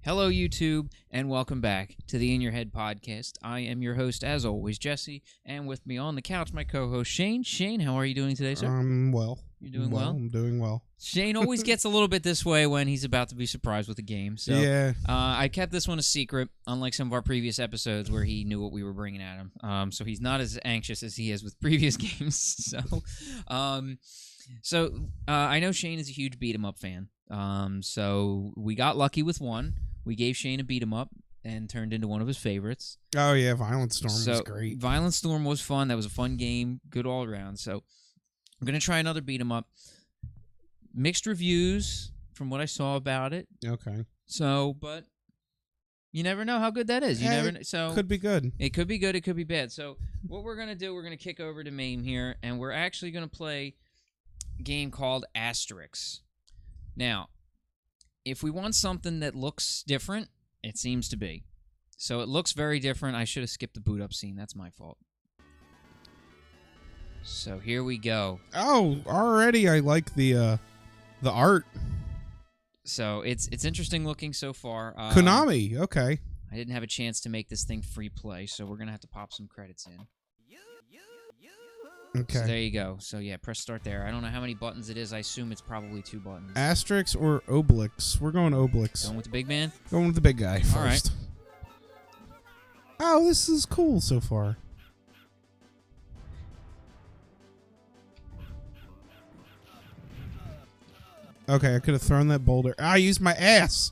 Hello, YouTube, and welcome back to the In Your Head podcast. I am your host, as always, Jesse, and with me on the couch, my co-host, Shane. Shane, how are you doing today, sir? Well. You're doing well? I'm doing well. Shane always gets a little bit this way when he's about to be surprised with a game. So, yeah. I kept this one a secret, unlike some of our previous episodes where he knew what we were bringing at him. So he's not as anxious as he is with previous games. So I know Shane is a huge beat-em-up fan. So we got lucky with one. We gave Shane a beat-em-up and turned into one of his favorites. Oh, yeah, Violent Storm was great. Violent Storm was fun. That was a fun game. Good all around. So I'm going to try another beat-em-up. Mixed reviews from what I saw about it. Okay. So, but you never know how good that is. You never know. So could be good. It could be good. It could be bad. So what we're going to do, we're going to kick over to MAME here, and we're actually going to play a game called Asterix. Now, if we want something that looks different, it seems to be. So it looks very different. I should have skipped the boot up scene. That's my fault. So here we go. Oh, already I like the art. So it's interesting looking so far. Konami, okay. I didn't have a chance to make this thing free play, so we're going to have to pop some credits in. Okay. So there you go. So yeah, press start there. I don't know how many buttons it is. I assume it's probably 2 buttons. Asterix or Obelix? We're going Obelix. Going with the big man? Going with the big guy first. All right. Oh, this is cool so far. Okay, I could have thrown that boulder. I used my ass.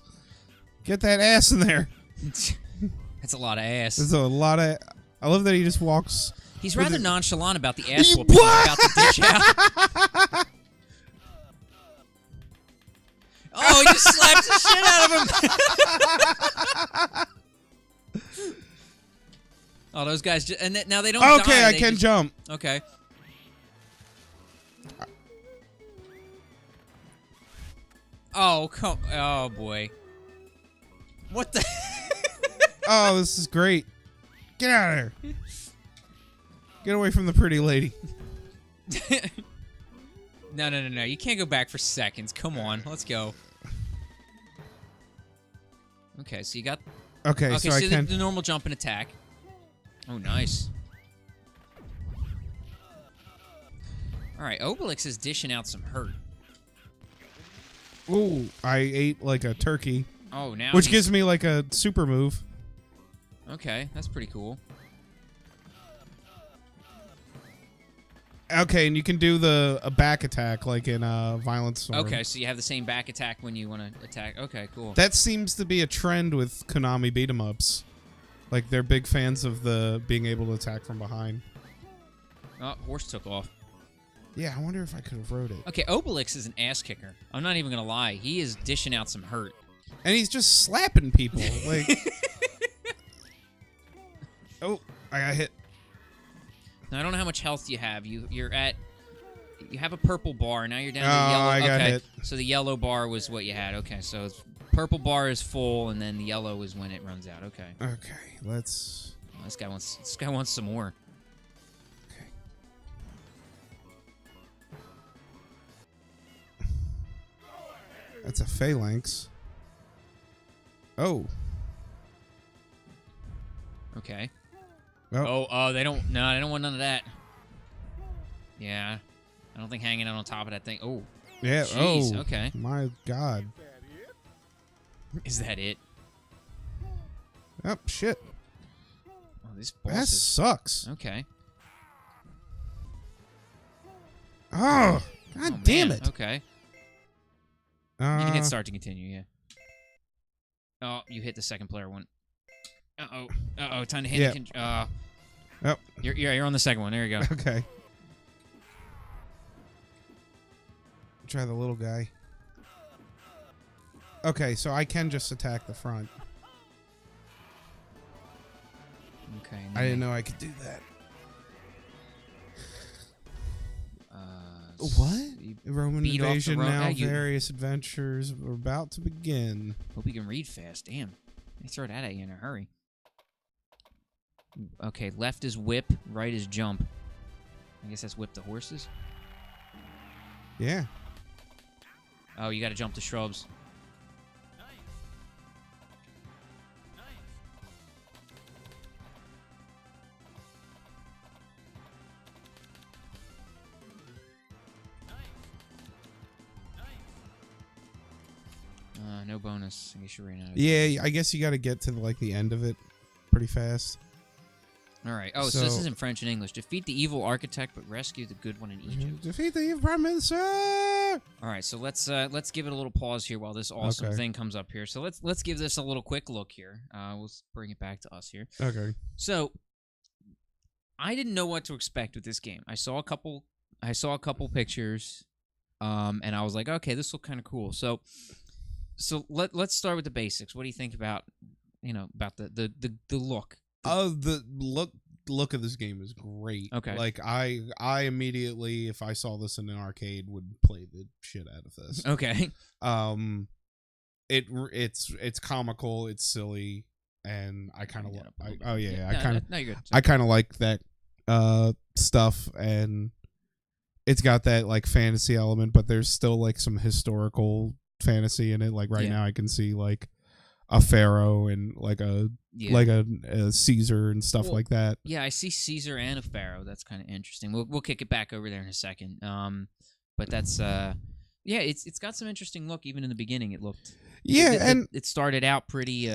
Get that ass in there. That's a lot of ass. There's a lot of... I love that he just walks... He's rather nonchalant about the ass whooping he's about to dish out. Oh, he just slaps the shit out of him. Oh, those guys... and now they don't die. Okay, I can jump. Okay. Oh, oh, boy. What the... Oh, this is great. Get out of here. Get away from the pretty lady. No. You can't go back for seconds. Come on. Let's go. Okay, so you got... Okay, so I can... the normal jump and attack. Oh, nice. All right, Obelix is dishing out some hurt. Ooh, I ate like a turkey. Oh, now which gives me like a super move. Okay, that's pretty cool. Okay, and you can do a back attack like in Violent Storm. Okay, so you have the same back attack when you want to attack. Okay, cool. That seems to be a trend with Konami beat-em-ups. Like, they're big fans of the being able to attack from behind. Oh, horse took off. Yeah, I wonder if I could have rode it. Okay, Obelix is an ass kicker. I'm not even going to lie. He is dishing out some hurt. And he's just slapping people. Like, oh, I got hit. Now, I don't know how much health you have. You have a purple bar. Now you're down to yellow. I got hit. So the yellow bar was what you had. Okay, so purple bar is full, and then the yellow is when it runs out. Okay. Okay, let's... Oh, this guy wants some more. Okay. That's a phalanx. Oh. Okay. Oh. Oh, they don't... No, they don't want none of that. Yeah. I don't think hanging out on top of that thing... Oh. Yeah, Jeez, oh. Okay. My God. Is that it? Oh, shit. Oh, this boss That sucks. Okay. Oh, God damn it. Okay. You can hit start to continue, yeah. Oh, you hit the second player one. Uh-oh. Uh-oh, time to hit it. Oh. You're on the second one. There you go. Okay. Try the little guy. Okay, so I can just attack the front. Okay. I didn't know I could do that. What? Roman invasion now. Various adventures are about to begin. Hope you can read fast. Damn. They throw that at you in a hurry. Okay, left is whip, right is jump. I guess that's whip the horses. Yeah. Oh, you got to jump the shrubs. no bonus. I guess you ran out of Yeah, I guess you got to get to like the end of it pretty fast. All right. Oh, so this is in French and English. Defeat the evil architect, but rescue the good one in Egypt. Defeat the evil prime minister. All right. So let's give it a little pause here while this awesome thing comes up here. So let's give this a little quick look here. We'll bring it back to us here. Okay. So I didn't know what to expect with this game. I saw a couple pictures, and I was like, okay, this looks kind of cool. So let's start with the basics. What do you think about the look? The look of this game is great. Okay. Like I immediately, if I saw this in an arcade, would play the shit out of this. Okay. It's comical, it's silly, and I kind of no, you're good. I kind of like that stuff, and it's got that like fantasy element, but there's still like some historical fantasy in it. Like now I can see like a pharaoh and like a Caesar and stuff like that. Yeah, I see Caesar and a pharaoh. That's kind of interesting. We'll kick it back over there in a second. But that's it's got some interesting look. Even in the beginning, it looked and it started out pretty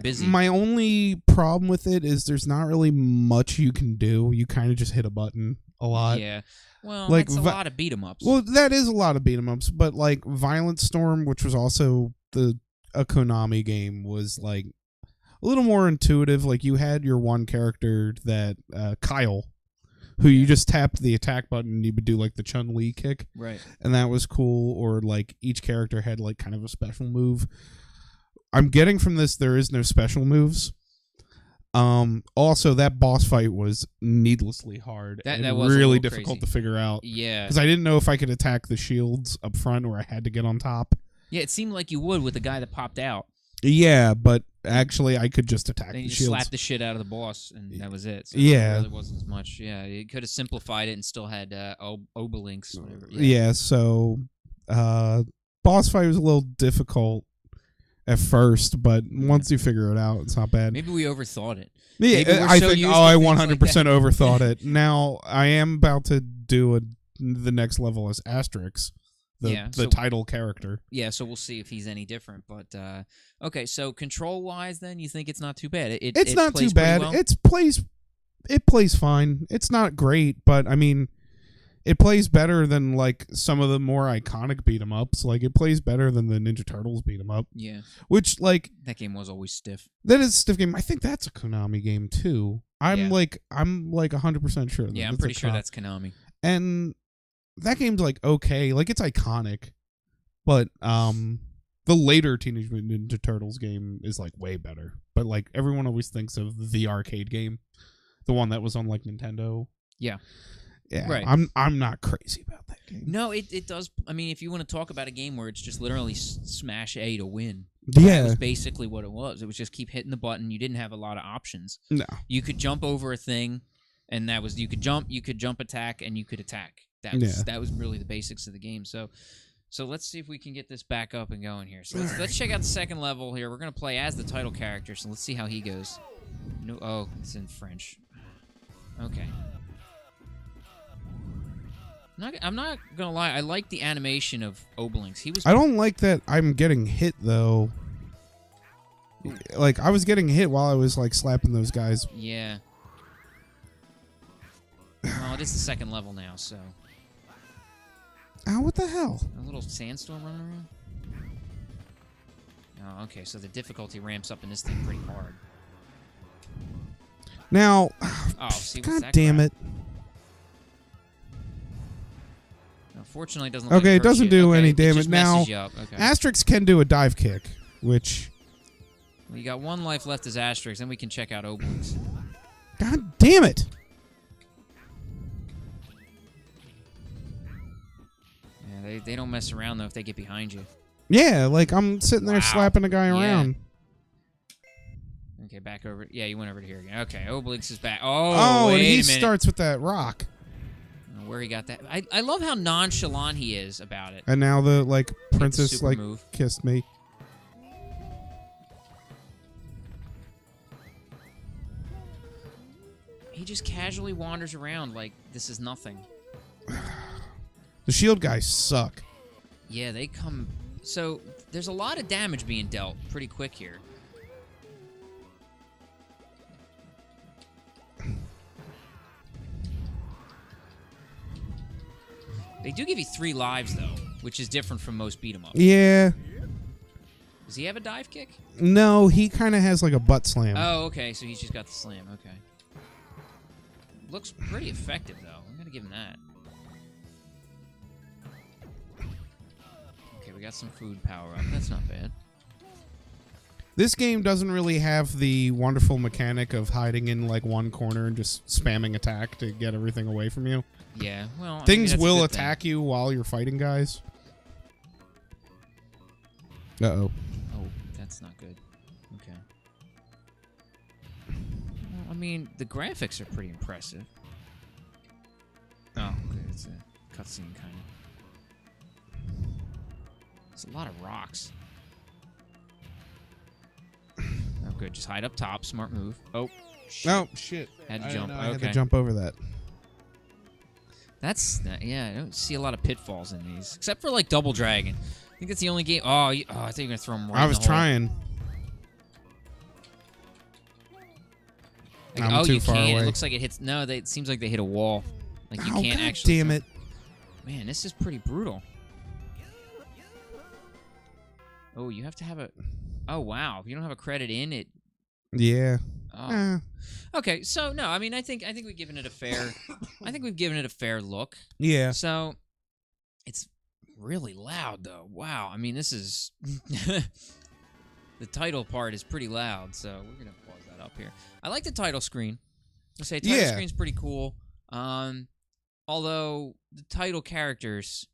busy. My only problem with it is there's not really much you can do. You kind of just hit a button a lot. Yeah. Well, like, that's a lot of beat 'em ups. Well, that is a lot of beat 'em ups, but like Violent Storm, which was also a Konami game, was like a little more intuitive. Like you had your one character that Kyle, who you just tapped the attack button and you would do like the Chun-Li kick. Right. And that was cool. Or like each character had like kind of a special move. I'm getting from this there is no special moves. Also that boss fight was needlessly hard and that was really difficult crazy to figure out. Yeah. Because I didn't know if I could attack the shields up front or I had to get on top. Yeah, it seemed like you would with the guy that popped out. Yeah, but actually I could just attack then the you shields. Slapped the shit out of the boss, and that was it. So yeah. It really wasn't as much. Yeah, it could have simplified it and still had Obelix. Whatever. Yeah, so boss fight was a little difficult at first, but once you figure it out, it's not bad. Maybe we overthought it. Yeah, I think I 100% overthought it. Now, I am about to do the next level as Asterix. The title character. Yeah, so we'll see if he's any different. But okay, so control wise, then you think it's not too bad. It's not too bad. Well? It plays fine. It's not great, but I mean, it plays better than like some of the more iconic beat 'em ups. Like it plays better than the Ninja Turtles beat 'em up. Yeah, which like that game was always stiff. That is a stiff game. I think that's a Konami game too. I'm like 100% sure. Yeah, I'm pretty sure that's Konami. And that game's like okay, like it's iconic, but the later Teenage Mutant Ninja Turtles game is like way better. But like everyone always thinks of the arcade game, the one that was on like Nintendo. Yeah, right. I'm not crazy about that game. No, it does. I mean, if you want to talk about a game where it's just literally smash A to win, yeah, that was basically what it was. It was just keep hitting the button. You didn't have a lot of options. No, you could jump over a thing, and that was you could jump, attack, and you could attack. That was really the basics of the game. So let's see if we can get this back up and going here. So let's check out the second level here. We're gonna play as the title character. So let's see how he goes. No, it's in French. Okay. I'm not gonna lie. I like the animation of Obelix. I don't like that I'm getting hit though. Like I was getting hit while I was like slapping those guys. Yeah. Well, it is the second level now, so. Oh, what the hell? A little sandstorm running around? Oh, okay, so the difficulty ramps up in this thing pretty hard. Now, see, God damn it. Unfortunately, it doesn't look okay, like it doesn't do any damage. Now, okay. Asterix can do a dive kick, which... Well, you got one life left as Asterix, then we can check out Obelix. God damn it! Yeah, they don't mess around, though, if they get behind you. Yeah, like, I'm sitting there slapping a guy around. Okay, back over. Yeah, you went over to here again. Okay, Obelix is back. Oh, wait and he a minute. starts with that rock. Where he got that. I love how nonchalant he is about it. And now the, like, princess, like, move. kissed me. He just casually wanders around like this is nothing. The shield guys suck. Yeah, they come So there's a lot of damage being dealt pretty quick here. They do give you 3 lives, though, which is different from most beat-em-ups. Yeah. Does he have a dive kick? No, he kind of has like a butt slam. Oh, okay, so he's just got the slam. Okay. Looks pretty effective, though. I'm going to give him that. Okay, we got some food power-up. That's not bad. This game doesn't really have the wonderful mechanic of hiding in like one corner and just spamming attack to get everything away from you. Yeah, well, Things will attack you while you're fighting guys. Uh-oh. Oh, that's not good. Okay. Well, I mean, the graphics are pretty impressive. Oh, okay, it's a cutscene kind of. It's a lot of rocks. Oh, good. Just hide up top. Smart move. Oh, shit. Oh, shit. Had to jump. I Okay. had to jump over that. Yeah, I don't see a lot of pitfalls in these. Except for, like, Double Dragon. I think that's the only game. Oh, I thought you were going to throw him right I in was the hole. trying. Like, I'm too you far can't. away. It looks like it hits. No, it seems like they hit a wall. Like, you can't God actually. damn it. Man, this is pretty brutal. Oh, you have to have a. Oh, wow. If you don't have a credit in it. Yeah. Oh. Okay, so no, I mean, I think we've given it a fair. I think we've given it a fair look. Yeah. So, it's really loud though. Wow. I mean, this is the title part is pretty loud. So we're gonna pause that up here. I like the title screen. I say title screen's pretty cool. Although the title characters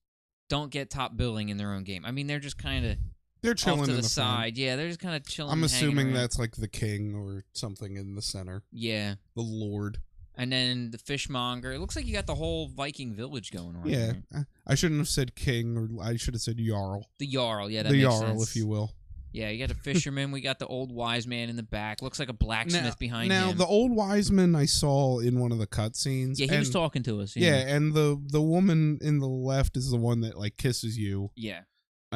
don't get top billing in their own game. I mean, they're just kind of. They're chilling off to in the front. side. Yeah, they're just kind of chilling. I'm assuming around. that's like the king or something in the center. Yeah. The lord. And then the fishmonger. It looks like you got the whole Viking village going on. Yeah. Right? I shouldn't have said king, or I should have said jarl. The Jarl, yeah, that the makes jarl, sense. if you will. Yeah, you got the fisherman. We got the old wise man in the back. Looks like a blacksmith behind him. Now, the old wise man I saw in one of the cutscenes. Yeah, he was talking to us. Yeah, and the woman in the left is the one that like kisses you. Yeah.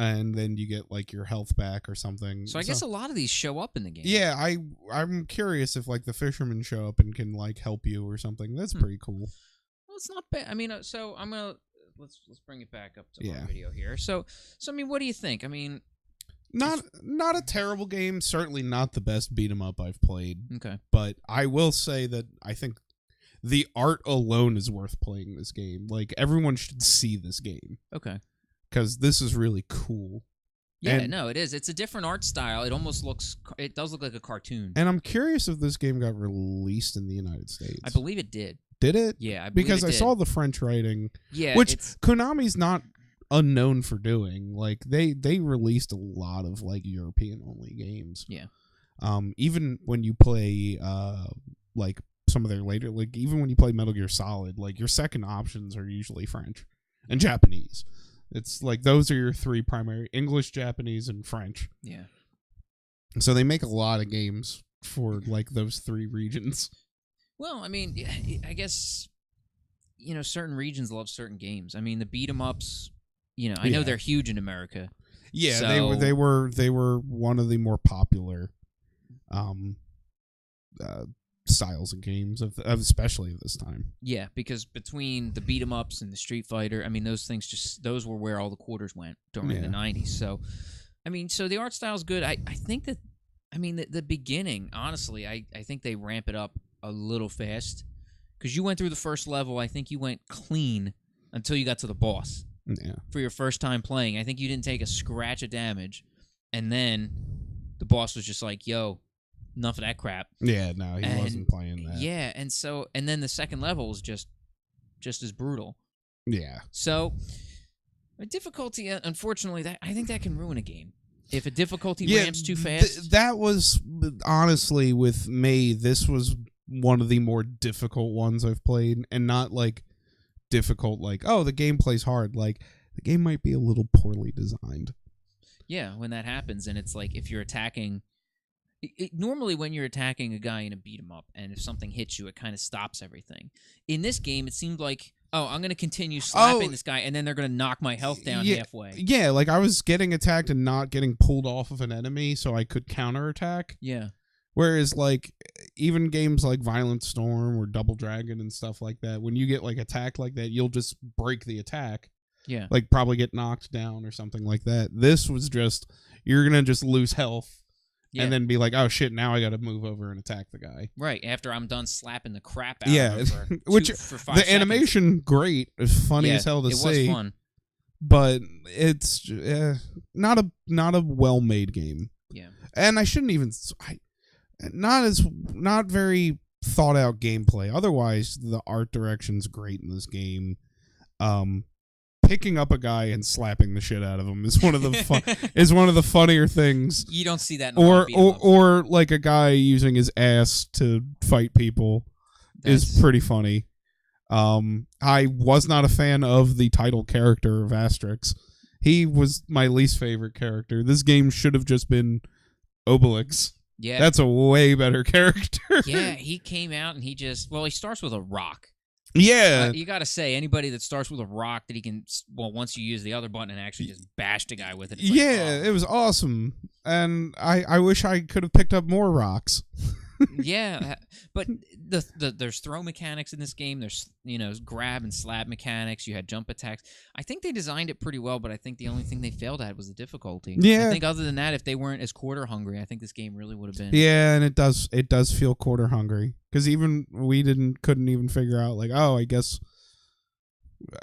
And then you get like your health back or something. So I guess a lot of these show up in the game. Yeah, I'm curious if like the fishermen show up and can like help you or something. That's pretty cool. Well, it's not bad. I mean, so I'm gonna let's bring it back up to our Yeah. video here. So I mean, what do you think? I mean, not a terrible game. Certainly not the best beat 'em up I've played. okay. But I will say that I think the art alone is worth playing this game. Like everyone should see this game. Okay. Because this is really cool. Yeah, And- no, it is. It's a different art style. It almost looks. It does look like a cartoon. And I'm curious if this game got released in the United States. I believe it did. Did it? Yeah, I believe Because it I did. saw the French writing, Yeah, which it's, Konami's not unknown for doing. Like they released a lot of like European only games. Yeah. Even when you play like some of their later, like even when you play Metal Gear Solid, like your second options are usually French and Japanese. It's like those are your 3 primary: English, Japanese, and French. yeah. So they make a lot of games for like those 3 regions. Well, I mean, I guess certain regions love certain games. I mean, the beat 'em ups. I know Yeah. they're huge in America. Yeah, So- they were one of the more popular styles of games of especially this time. Yeah, because between the beat 'em ups and the Street Fighter, I mean, those were where all the quarters went during Yeah. the 90s. So, I mean, so the art style's good. I think that, I mean, the beginning, honestly, I think they ramp it up a little fast. Because you went through the first level, I think you went clean until you got to the boss. Yeah. For your first time playing. I think you didn't take a scratch of damage. And then the boss was just like, yo, enough of that crap. Yeah, no, he And- wasn't playing that. Yeah, and then the second level was just as brutal. Yeah. So, a difficulty, unfortunately, I think that can ruin a game. If a difficulty Yeah, ramps too fast. that was honestly with me, this was one of the more difficult ones I've played, and not like difficult like, oh, the gameplay's hard. Like the game might be a little poorly designed. Yeah, when that happens, and it's like if you're attacking. Normally, when you're attacking a guy in a beat 'em up, and if something hits you, it kind of stops everything. In this game, it seemed like Oh, I'm going to continue slapping this guy, and then they're going to knock my health down halfway. Yeah, like I was getting attacked and not getting pulled off of an enemy so I could counterattack. Yeah. Whereas, like, even games like Violent Storm or Double Dragon and stuff like that, when you get, like, attacked like that, you'll just break the attack. Yeah. Like, probably get knocked down or something like that. This was just, you're going to just lose health. Yeah. And then be like, oh shit, now I gotta move over and attack the guy. Right, after I'm done slapping the crap out of him for which for 5 the seconds. Animation, great. It's funny as hell to see. It was fun. But it's not a well-made game. Yeah. And I shouldn't even... not very thought-out gameplay. Otherwise, the art direction's great in this game. Picking up a guy and slapping the shit out of him is one of the funnier things. You don't see that in or like a guy using his ass to fight people is pretty funny. I was not a fan of the title character of Asterix. He was my least favorite character. This game should have just been Obelix. Yeah. That's a way better character. Yeah, he came out and he starts with a rock. Yeah. You got to say, anybody that starts with a rock that he can, once you use the other button and actually just bash the guy with it. It was awesome. And I wish I could have picked up more rocks. Yeah, but there's throw mechanics in this game. There's grab and slap mechanics. You had jump attacks. I think they designed it pretty well, but I think the only thing they failed at was the difficulty. Yeah, I think other than that, if they weren't as quarter hungry, I think this game really would have been. Yeah, and it does feel quarter hungry because even we couldn't even figure out like, oh, I guess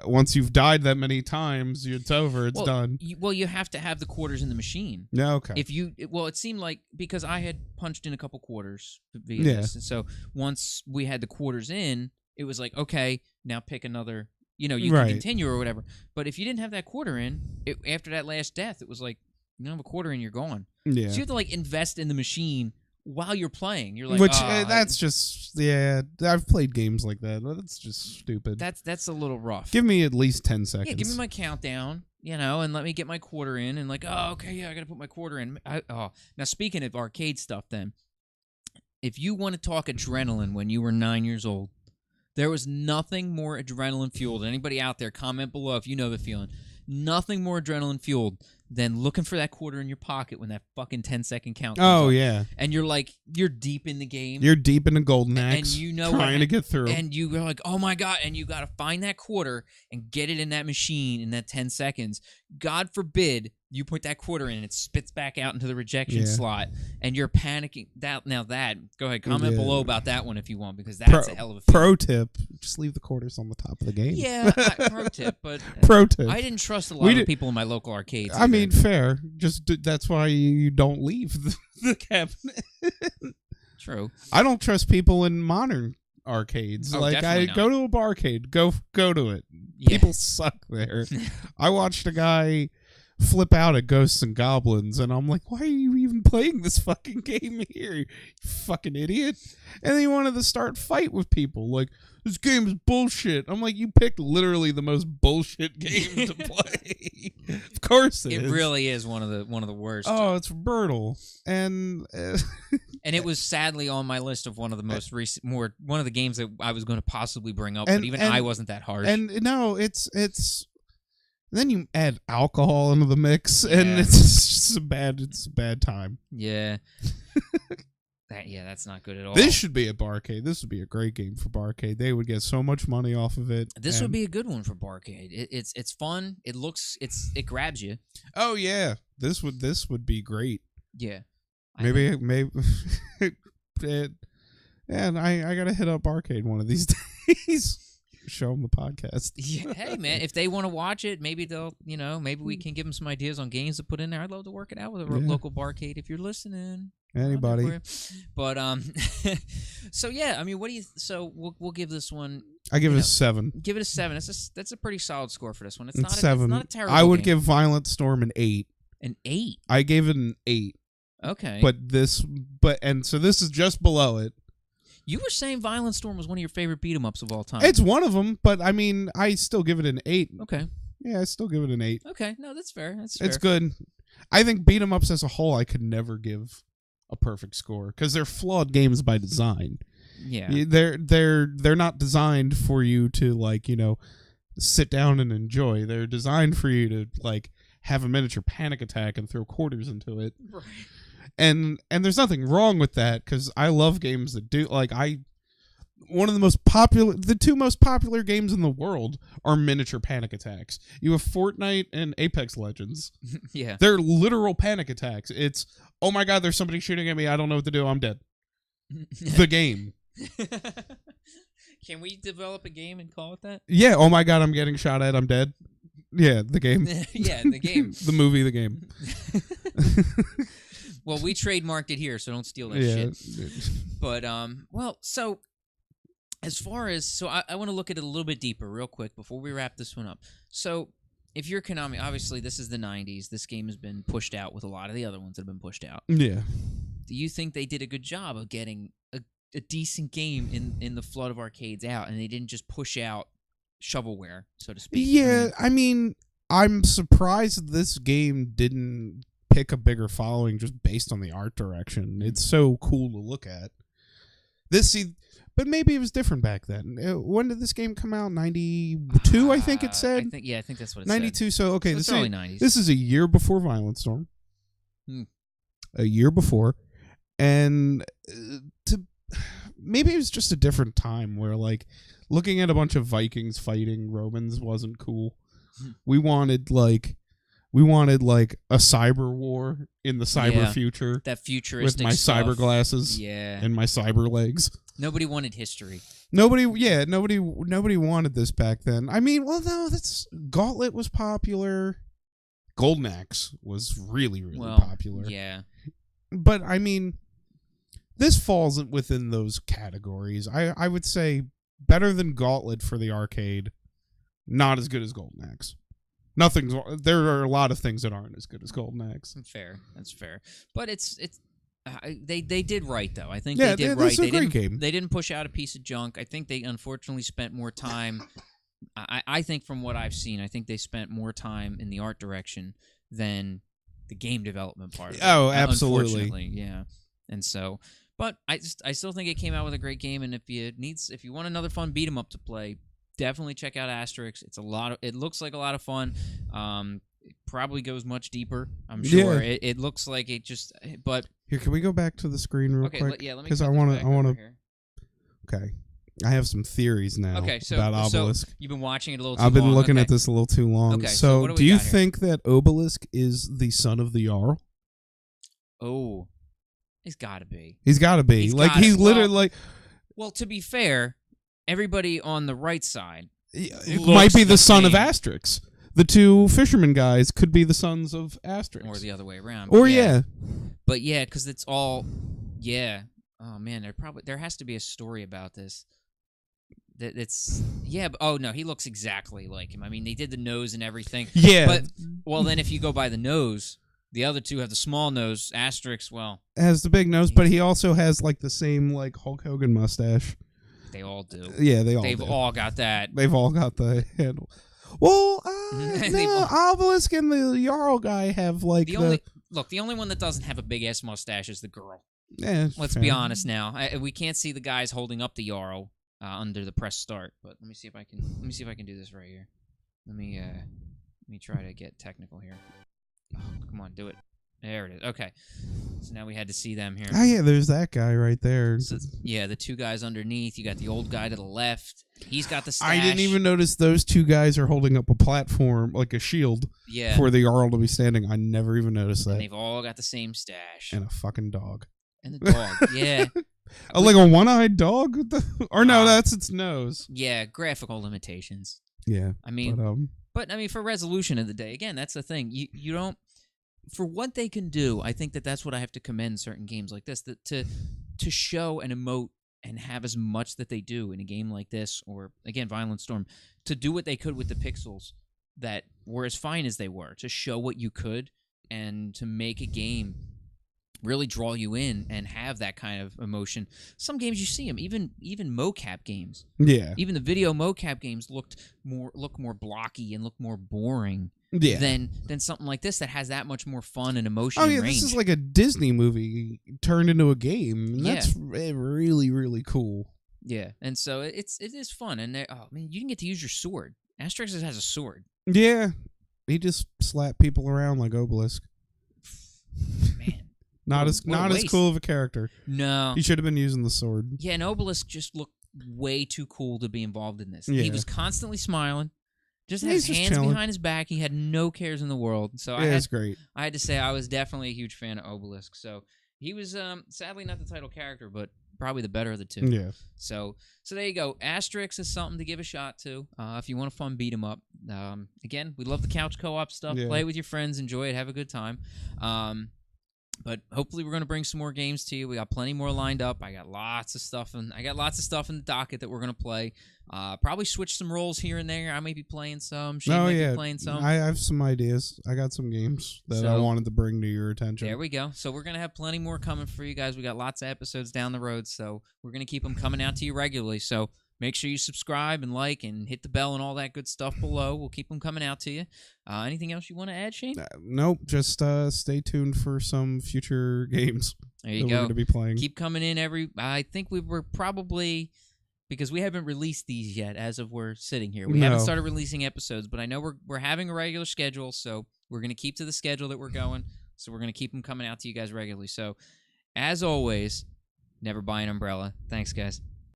once you've died that many times, it's over. It's done. You have to have the quarters in the machine. Yeah, okay. It seemed like because I had punched in a couple quarters via this, and so once we had the quarters in, it was like, okay, now pick another. You can continue or whatever. But if you didn't have that quarter in, after that last death, it was like you don't have a quarter in, you're gone. Yeah. So you have to like invest in the machine while you're playing. You're like, that's just I've played games like that. That's just stupid. That's a little rough. Give me at least 10 seconds. Yeah, give me my countdown, and let me get my quarter in, and like, oh, okay, yeah, I gotta put my quarter in. Now speaking of arcade stuff, then, if you want to talk adrenaline when you were 9 years old, there was nothing more adrenaline fueled. Anybody out there, comment below if you know the feeling. Nothing more adrenaline fueled than looking for that quarter in your pocket when that fucking 10-second count comes up. Yeah. And you're deep in the game. You're deep in the golden axe. And trying to get through. And you're like, oh my God. And you got to find that quarter and get it in that machine in that 10 seconds. God forbid you put that quarter in and it spits back out into the rejection slot and you're panicking. Go ahead, comment below about that one if you want, because that's a hell of a feeling. Pro tip, just leave the quarters on the top of the game. Yeah, pro tip, but pro tip. I didn't trust a lot of people in my local arcades. I mean, fair. That's why you don't leave the cabinet. True. I don't trust people in modern arcades. Go to a barcade. Go to it. Yeah. People suck there. I watched a guy flip out at Ghosts and Goblins, and I'm like, why are you even playing this fucking game here, you fucking idiot? And then he wanted to start fight with people, like, this game is bullshit. I'm like, you picked literally the most bullshit game to play. Of course it really is one of the worst. Oh, it's brutal. And and it was sadly on my list of one of the most recent, one of the games that I was going to possibly bring up, but even I wasn't that harsh. And no, it's then you add alcohol into the mix, and it's just a bad time. Yeah. That's not good at all. This should be a barcade. This would be a great game for barcade. They would get so much money off of it. This would be a good one for barcade. It's fun. It grabs you. Oh yeah, this would be great. Yeah. Maybe. And I gotta hit up barcade one of these days. Show them the podcast. Yeah, hey man, if they want to watch it, maybe they'll, maybe we can give them some ideas on games to put in there. I'd love to work it out with a local barcade if you're listening. Anybody. But so yeah, I mean, what do you? So we'll give this one. I give it a 7. Give it a 7. That's a pretty solid score for this one. It's not 7. It's not a terrible. I would game. give Violent Storm an 8. An 8. I gave it an 8. Okay. So this is just below it. You were saying Violent Storm was one of your favorite beat-em-ups of all time. It's one of them, but I mean, I still give it an 8. Okay. Yeah, I still give it an 8. Okay, no, that's fair. That's fair. It's good. I think beat-em-ups as a whole, I could never give a perfect score because they're flawed games by design. Yeah. They're not designed for you to like, sit down and enjoy. They're designed for you to like have a miniature panic attack and throw quarters into it. Right. And there's nothing wrong with that, because I love games that do like the two most popular games in the world are miniature panic attacks. You have Fortnite and Apex Legends. Yeah. They're literal panic attacks. It's, oh my god, there's somebody shooting at me. I don't know what to do. I'm dead. The game. Can we develop a game and call it that? Yeah. Oh my god, I'm getting shot at. I'm dead. Yeah, the game. Yeah, the game. The movie, the game. Well, we trademarked it here, so don't steal that shit. But, so as far as, I want to look at it a little bit deeper real quick before we wrap this one up. So if you're Konami, obviously this is the 90s. This game has been pushed out with a lot of the other ones that have been pushed out. Yeah. Do you think they did a good job of getting a decent game in the flood of arcades out, and they didn't just push out shovelware, so to speak? Yeah, I mean, I'm surprised this game didn't pick a bigger following just based on the art direction. It's so cool to look at. But maybe it was different back then. When did this game come out? 92, I think it said? I think that's what it 92, said. so okay. So it's early 90s. This is a year before Violent Storm. A year before. And maybe it was just a different time where, like, looking at a bunch of Vikings fighting Romans wasn't cool. We wanted a cyber war in the cyber future. That futuristic with my stuff. Cyber glasses. Yeah. And my cyber legs. Nobody wanted history. Nobody wanted this back then. I mean, well, no, Gauntlet was popular. Golden Axe was really, really popular. Yeah. But, I mean, this falls within those categories. I would say better than Gauntlet for the arcade, not as good as Golden Axe. There are a lot of things that aren't as good as Golden Axe. Fair. That's fair. But they did right, though. I think they did right. It's a great game. They didn't push out a piece of junk. I think they unfortunately spent more time. I think from what I've seen, I think they spent more time in the art direction than the game development part of it. Oh, absolutely. Unfortunately, yeah. And so, but I still think it came out with a great game. And if you want another fun beat 'em up to play, definitely check out Asterix. It looks like a lot of fun. It probably goes much deeper, I'm sure. Yeah. It looks like it just, but here, can we go back to the screen real quick? Let me. Because I want to. Okay, I have some theories now about Obelisk. So you've been watching it a little too long. I've been long. looking at this a little too long. Okay, so do you think that Obelisk is the son of the Jarl? Oh, he's got to be. He's got to be. He's literally like. Well, to be fair, everybody on the right side might be the son of Asterix. The two fisherman guys could be the sons of Asterix. Or the other way around. Or yeah. But yeah, because it's all, yeah. Oh man, there has to be a story about this. Oh no, he looks exactly like him. I mean, they did the nose and everything. Yeah. But, well, then if you go by the nose, the other two have the small nose. Asterix, has the big nose, but he also has like the same like Hulk Hogan mustache. They all do. Yeah, They've all got that. They've all got the handle. Well, no, Obelisk and the Jarl guy have like the only one that doesn't have a big ass mustache is the girl. Yeah, let's be honest now. We can't see the guys holding up the Jarl under the press start. But let me see if I can do this right here. Let me try to get technical here. Oh, come on, do it. There it is. Okay. So now we had to see them here. Oh, yeah, there's that guy right there. So, yeah, the two guys underneath. You got the old guy to the left. He's got the stash. I didn't even notice those two guys are holding up a platform, like a shield, for the Jarl to be standing. I never even noticed that. And they've all got the same stash. And a fucking dog. And the dog, yeah. Like a one-eyed dog? Or no, that's its nose. Yeah, graphical limitations. Yeah. I mean, but for resolution of the day, again, that's the thing. You don't... For what they can do, I think that's what I have to commend certain games like this. That to show and emote and have as much that they do in a game like this, or again, Violent Storm, to do what they could with the pixels that were as fine as they were, to show what you could and to make a game really draw you in and have that kind of emotion. Some games you see them, even mocap games. Yeah. Even the video mocap games look more blocky and look more boring. Yeah. Than something like this that has that much more fun and emotion. Oh yeah, and range. This is like a Disney movie turned into a game. And that's really, really cool. Yeah, and so it is fun, and oh man, you can get to use your sword. Asterix has a sword. Yeah, he just slapped people around like Obelisk. Man, not as cool of a character. No, he should have been using the sword. Yeah, and Obelisk just looked way too cool to be involved in this. Yeah. He was constantly smiling, just had his hands behind his back. He had no cares in the world. So it's great. I had to say I was definitely a huge fan of Obelisk. So he was sadly not the title character, but probably the better of the two. Yeah. So there you go. Asterix is something to give a shot to if you want a fun beat 'em up. Again, we love the couch co-op stuff. Yeah. Play it with your friends, enjoy it, have a good time. But hopefully we're going to bring some more games to you. We got plenty more lined up. I got lots of stuff in the docket that we're going to play. Probably switch some roles here and there. I may be playing some. Shane might be playing some. I have some ideas. I got some games that I wanted to bring to your attention. There we go. So we're going to have plenty more coming for you guys. We got lots of episodes down the road, so we're going to keep them coming out to you regularly. So make sure you subscribe and like and hit the bell and all that good stuff below. We'll keep them coming out to you. Anything else you want to add, Shane? Nope. Just stay tuned for some future games. There you go. We're going to be playing. Keep coming in I think we were probably, because we haven't released these yet as of we're sitting here. We haven't started releasing episodes, but I know we're having a regular schedule, so we're going to keep to the schedule that we're going. So we're going to keep them coming out to you guys regularly. So as always, never buy an umbrella. Thanks, guys.